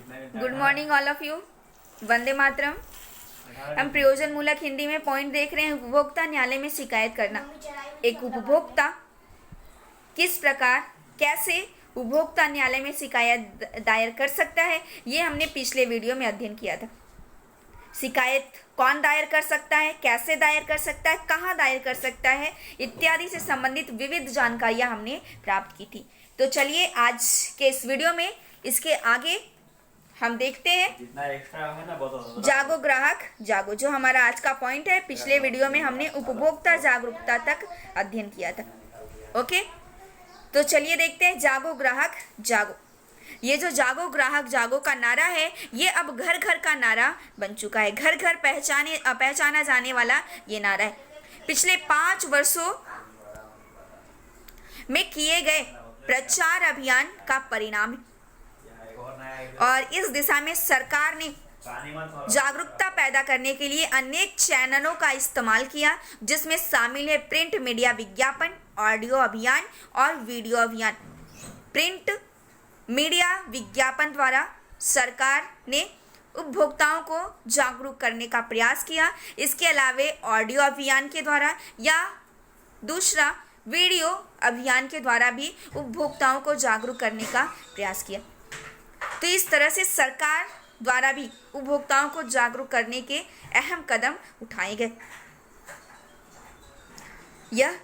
Good morning all of you. Vande Mataram. हम प्रयोजन मूलक हिंदी में पॉइंट देख रहे हैं। उपभोक्ता न्यायालय में शिकायत करना। एक उपभोक्ता किस प्रकार कैसे उपभोक्ता न्यायालय में शिकायत दायर कर सकता है, ये हमने पिछले वीडियो में अध्ययन किया था। शिकायत कौन दायर कर सकता है, कैसे दायर कर सकता है, कहाँ दायर कर सकता है, इत्यादि से संबंधित विविध जानकारियां हमने प्राप्त की थी। तो चलिए आज के इस वीडियो में इसके आगे हम देखते हैं। जितना एक्स्ट्रा है ना बहुत जागो ग्राहक जागो, जो हमारा आज का पॉइंट है। पिछले वीडियो में हमने उपभोक्ता जागरूकता तक अध्ययन किया था। ओके, तो चलिए देखते हैं जागो ग्राहक जागो। ये जो जागो ग्राहक जागो का नारा है, ये अब घर घर का नारा बन चुका है। घर घर पहचाना जाने वाला ये नारा है। पिछले 5 वर्षों में किए गए प्रचार अभियान का परिणाम है और इस दिशा में सरकार ने जागरूकता पैदा करने के लिए अनेक चैनलों का इस्तेमाल किया, जिसमें शामिल है प्रिंट मीडिया विज्ञापन, ऑडियो अभियान और वीडियो अभियान। प्रिंट मीडिया विज्ञापन द्वारा सरकार ने उपभोक्ताओं को जागरूक करने का प्रयास किया। इसके अलावा ऑडियो अभियान के द्वारा या दूसरा वीडियो अभियान के द्वारा भी उपभोक्ताओं को जागरूक करने का प्रयास किया। तो इस तरह से सरकार द्वारा भी उपभोक्ताओं को जागरूक करने के अहम कदम उठाए गए। यह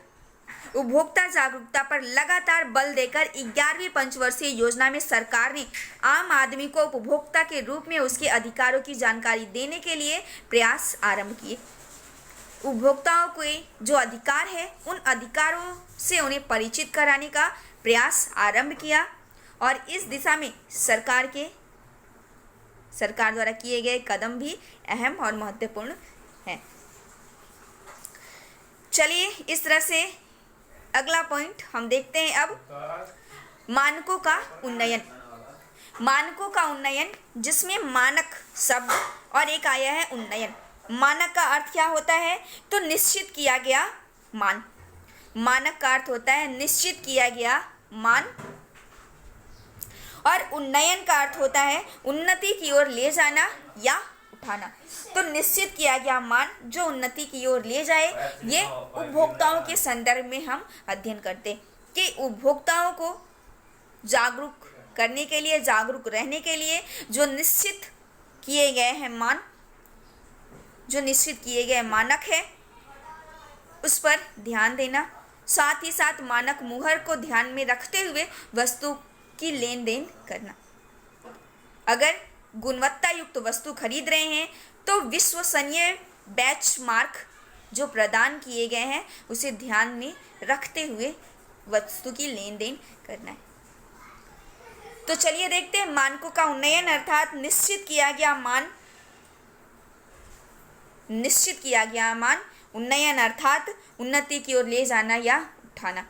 उपभोक्ता जागरूकता पर लगातार बल देकर 11वीं पंचवर्षीय योजना में सरकार ने आम आदमी को उपभोक्ता के रूप में उसके अधिकारों की जानकारी देने के लिए प्रयास आरंभ किए। उपभोक्ताओं के जो अधिकार है, उन अधिकारों से उन्हें परिचित कराने का प्रयास आरंभ किया और इस दिशा में सरकार द्वारा किए गए कदम भी अहम और महत्वपूर्ण हैं। चलिए इस तरह से अगला पॉइंट हम देखते हैं। अब मानकों का उन्नयन। मानकों का उन्नयन, जिसमें मानक शब्द और एक आया है उन्नयन। मानक का अर्थ क्या होता है? तो निश्चित किया गया मान। मानक का अर्थ होता है निश्चित किया गया मान और उन्नयन का अर्थ होता है उन्नति की ओर ले जाना या उठाना। तो निश्चित किया गया मान जो उन्नति की ओर ले जाए, ये उपभोक्ताओं के संदर्भ में हम अध्ययन करते हैं कि उपभोक्ताओं को जागरूक करने के लिए, जागरूक रहने के लिए जो निश्चित किए गए हैं मान, जो निश्चित किए गए मानक है, उस पर ध्यान देना। साथ ही साथ मानक मुहर को ध्यान में रखते हुए वस्तु की लेन देन करना। अगर गुणवत्ता युक्त वस्तु खरीद रहे हैं तो विश्वसनीय बैच मार्क जो प्रदान किए गए हैं उसे ध्यान में रखते हुए वस्तु की लेन देन करना है। तो चलिए देखते हैं मानकों का उन्नयन अर्थात निश्चित किया गया मान। निश्चित किया गया मान, उन्नयन अर्थात उन्नति की ओर ले जाना या उठाना।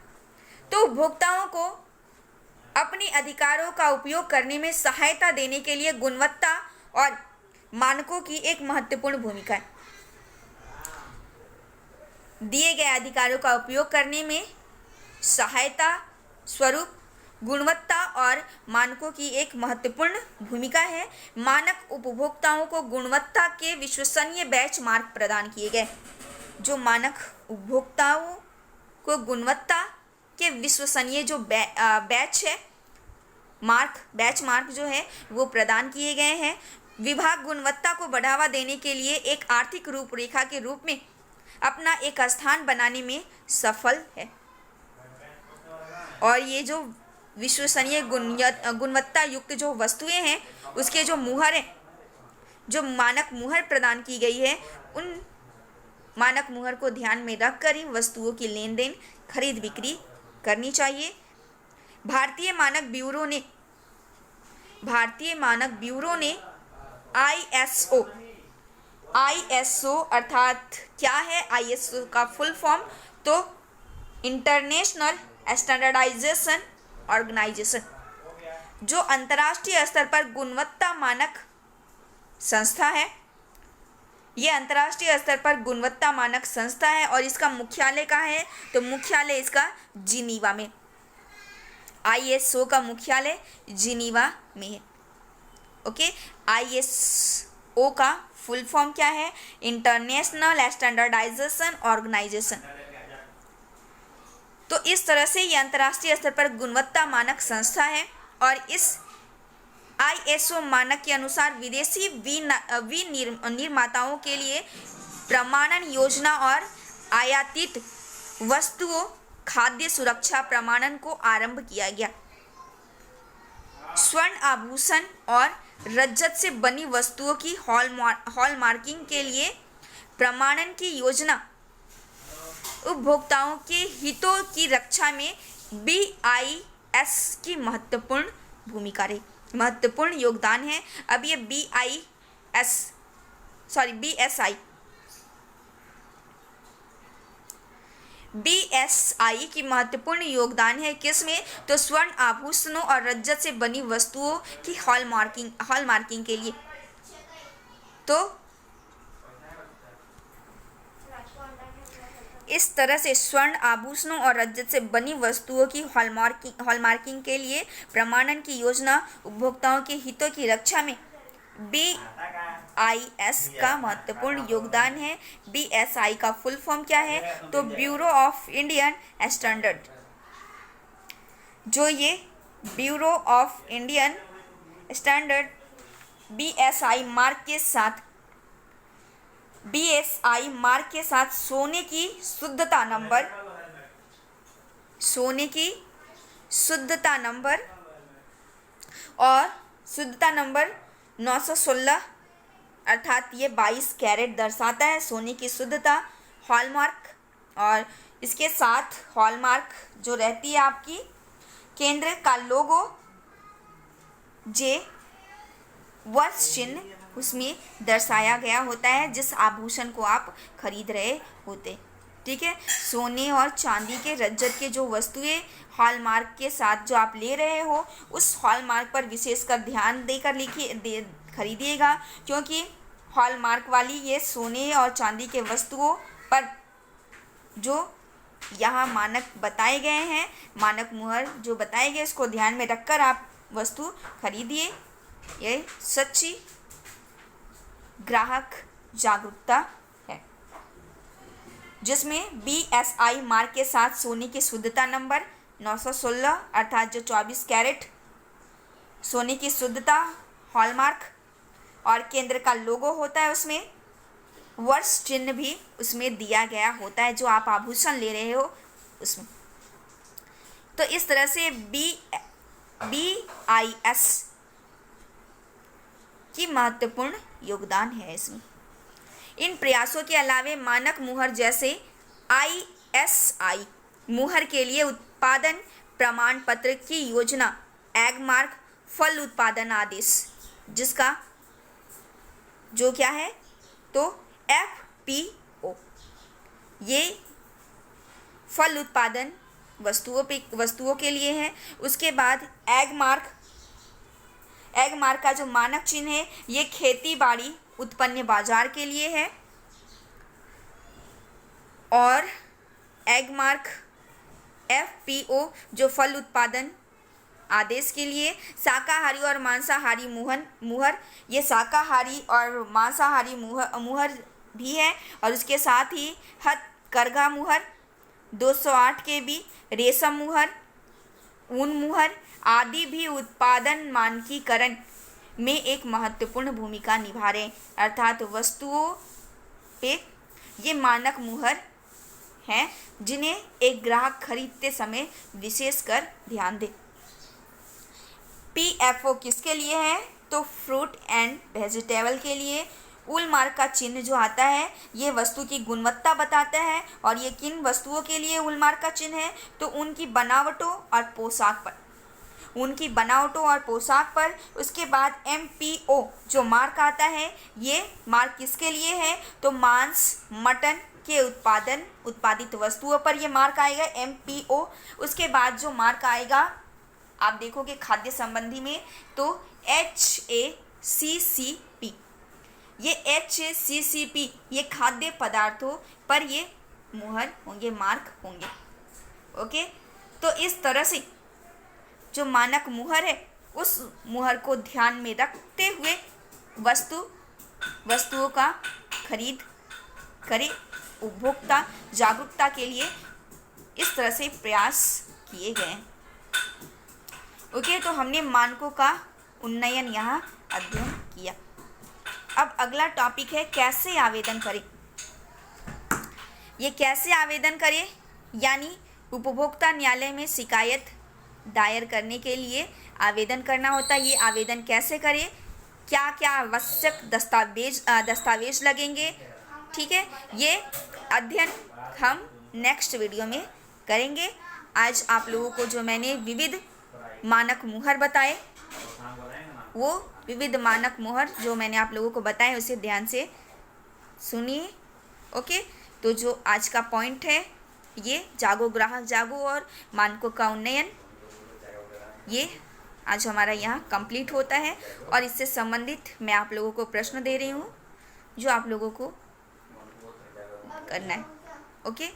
तो उपभोक्ताओं को अपने अधिकारों का उपयोग करने में सहायता देने के लिए गुणवत्ता और मानकों की एक महत्वपूर्ण भूमिका है। दिए गए अधिकारों का उपयोग करने में सहायता स्वरूप गुणवत्ता और मानकों की एक महत्वपूर्ण भूमिका है। मानक उपभोक्ताओं को गुणवत्ता के विश्वसनीय बैच मार्क प्रदान किए गए। जो मानक उपभोक्ताओं को गुणवत्ता के विश्वसनीय जो बैच मार्क जो है वो प्रदान किए गए हैं। विभाग गुणवत्ता को बढ़ावा देने के लिए एक आर्थिक रूपरेखा के रूप में अपना एक स्थान बनाने में सफल है और ये जो विश्वसनीय गुणवत्ता युक्त जो वस्तुएं हैं, उसके जो मुहर है, जो मानक मुहर प्रदान की गई है, उन मानक मुहर को ध्यान में रखकर ही वस्तुओं की लेन देन, खरीद बिक्री करनी चाहिए। भारतीय मानक ब्यूरो ने ISO अर्थात क्या है ISO का फुल फॉर्म? तो इंटरनेशनल स्टैंडर्डाइजेशन ऑर्गेनाइजेशन, जो अंतर्राष्ट्रीय स्तर पर गुणवत्ता मानक संस्था है। ये अंतर्राष्ट्रीय स्तर पर गुणवत्ता मानक संस्था है और इसका मुख्यालय कहाँ है? तो मुख्यालय इसका जिनीवा में। ISO का मुख्यालय जिनीवा में है। ओके। ISO का फुल फॉर्म क्या है? International standardization organization. तो इस तरह से ये अंतर्राष्ट्रीय स्तर पर गुणवत्ता मानक संस्था है और इस ISO मानक के अनुसार विदेशी विनिर्माताओं के लिए प्रमाणन योजना और आयातित वस्तुओं खाद्य सुरक्षा प्रमाणन को आरंभ किया गया। स्वर्ण आभूषण और रजत से बनी वस्तुओं की हॉलमार्किंग के लिए प्रमाणन की योजना उपभोक्ताओं के हितों की रक्षा में BIS की महत्वपूर्ण योगदान है। अब ये BSI की महत्वपूर्ण योगदान है किसमें? तो स्वर्ण आभूषणों और रजत से बनी वस्तुओं की हॉलमार्किंग के लिए। तो इस तरह से स्वर्ण आभूषणों और रजत से बनी वस्तुओं की हॉलमार्किंग के लिए प्रमाणन की योजना उपभोक्ताओं के हितों की रक्षा में BIS का महत्वपूर्ण योगदान है। BSI का फुल फॉर्म क्या है? तो ब्यूरो ऑफ इंडियन स्टैंडर्ड। जो ये bureau of Indian standard BSI mark के साथ सोने की शुद्धता नंबर 916 अर्थात ये 22 कैरेट दर्शाता है सोने की शुद्धता। हॉलमार्क, और इसके साथ हॉलमार्क जो रहती है आपकी केंद्र का लोगो, जे वर्ष चिन्ह उसमें दर्शाया गया होता है जिस आभूषण को आप खरीद रहे होते। ठीक है, सोने और चांदी के, रजत के जो वस्तुएं हॉलमार्क के साथ जो आप ले रहे हो उस हॉलमार्क पर विशेषकर ध्यान देकर खरीदिएगा, क्योंकि हॉलमार्क वाली ये सोने और चांदी के वस्तुओं पर जो यहाँ मानक बताए गए हैं, मानक मुहर जो बताए गए, इसको ध्यान में रखकर आप वस्तु खरीदिए। ये सच्ची ग्राहक जागरूकता है, जिसमें BSI मार्क के साथ सोने की शुद्धता नंबर 916 अर्थात जो 24 कैरेट सोने की शुद्धता, हॉलमार्क और केंद्र का लोगो होता है, उसमें वर्ष चिन्ह भी उसमें दिया गया होता है जो आप आभूषण ले रहे हो उसमें। तो इस तरह से BIS की महत्वपूर्ण योगदान है इसमें। इन प्रयासों के अलावे मानक मुहर जैसे ISI मुहर के लिए उत्पादन प्रमाण पत्र की योजना, एग मार्क, फल उत्पादन आदेश, जिसका जो क्या है तो FPO, ये फल उत्पादन वस्तुओं के लिए है। उसके बाद एग मार्क का जो मानक चिन्ह है ये खेती बाड़ी उत्पन्न बाजार के लिए है, और एग मार्क FPO जो फल उत्पादन आदेश के लिए। शाकाहारी और मांसाहारी मुहर, ये शाकाहारी और मांसाहारी मुहर भी है, और उसके साथ ही हथकरघा मुहर, 208 KB, रेशम मुहर, ऊन मुहर आदि भी उत्पादन मानकीकरण में एक महत्वपूर्ण भूमिका निभा रहे, अर्थात वस्तुओं पे ये मानक मुहर हैं जिन्हें एक ग्राहक खरीदते समय विशेषकर ध्यान दे। PFO किसके लिए है? तो फ्रूट एंड वेजिटेबल के लिए। उल मार्क का चिन्ह जो आता है ये वस्तु की गुणवत्ता बताता है, और ये किन वस्तुओं के लिए उल मार्क का चिन्ह है? तो उनकी बनावटों और पोशाक पर। उसके बाद MPO जो मार्क आता है ये मार्क किसके लिए है? तो मांस, मटन के उत्पादित वस्तुओं पर ये मार्क आएगा MPO। उसके बाद जो मार्क आएगा आप देखोगे खाद्य संबंधी में तो HACCP, ये HACCP ये खाद्य पदार्थों पर ये मुहर होंगे, मार्क होंगे। ओके, तो इस तरह से जो मानक मुहर है उस मुहर को ध्यान में रखते हुए वस्तुओं का खरीद करें। उपभोक्ता जागरूकता के लिए इस तरह से प्रयास किए गए। ओके, तो हमने मानकों का उन्नयन यहाँ अध्ययन किया। अब अगला टॉपिक है कैसे आवेदन करें। ये कैसे आवेदन करें यानी उपभोक्ता न्यायालय में शिकायत दायर करने के लिए आवेदन करना होता है। ये आवेदन कैसे करें, क्या क्या आवश्यक दस्तावेज लगेंगे, ठीक है, ये अध्ययन हम नेक्स्ट वीडियो में करेंगे। आज आप लोगों को जो मैंने विविध मानक मुहर बताए, वो विविध मानक मुहर जो मैंने आप लोगों को बताए उसे ध्यान से सुनिए। ओके, तो जो आज का पॉइंट है ये जागो ग्राहक जागो और मानकों का उन्नयन, ये आज हमारा यहाँ कंप्लीट होता है। और इससे संबंधित मैं आप लोगों को प्रश्न दे रही हूँ जो आप लोगों को करना है। ओके।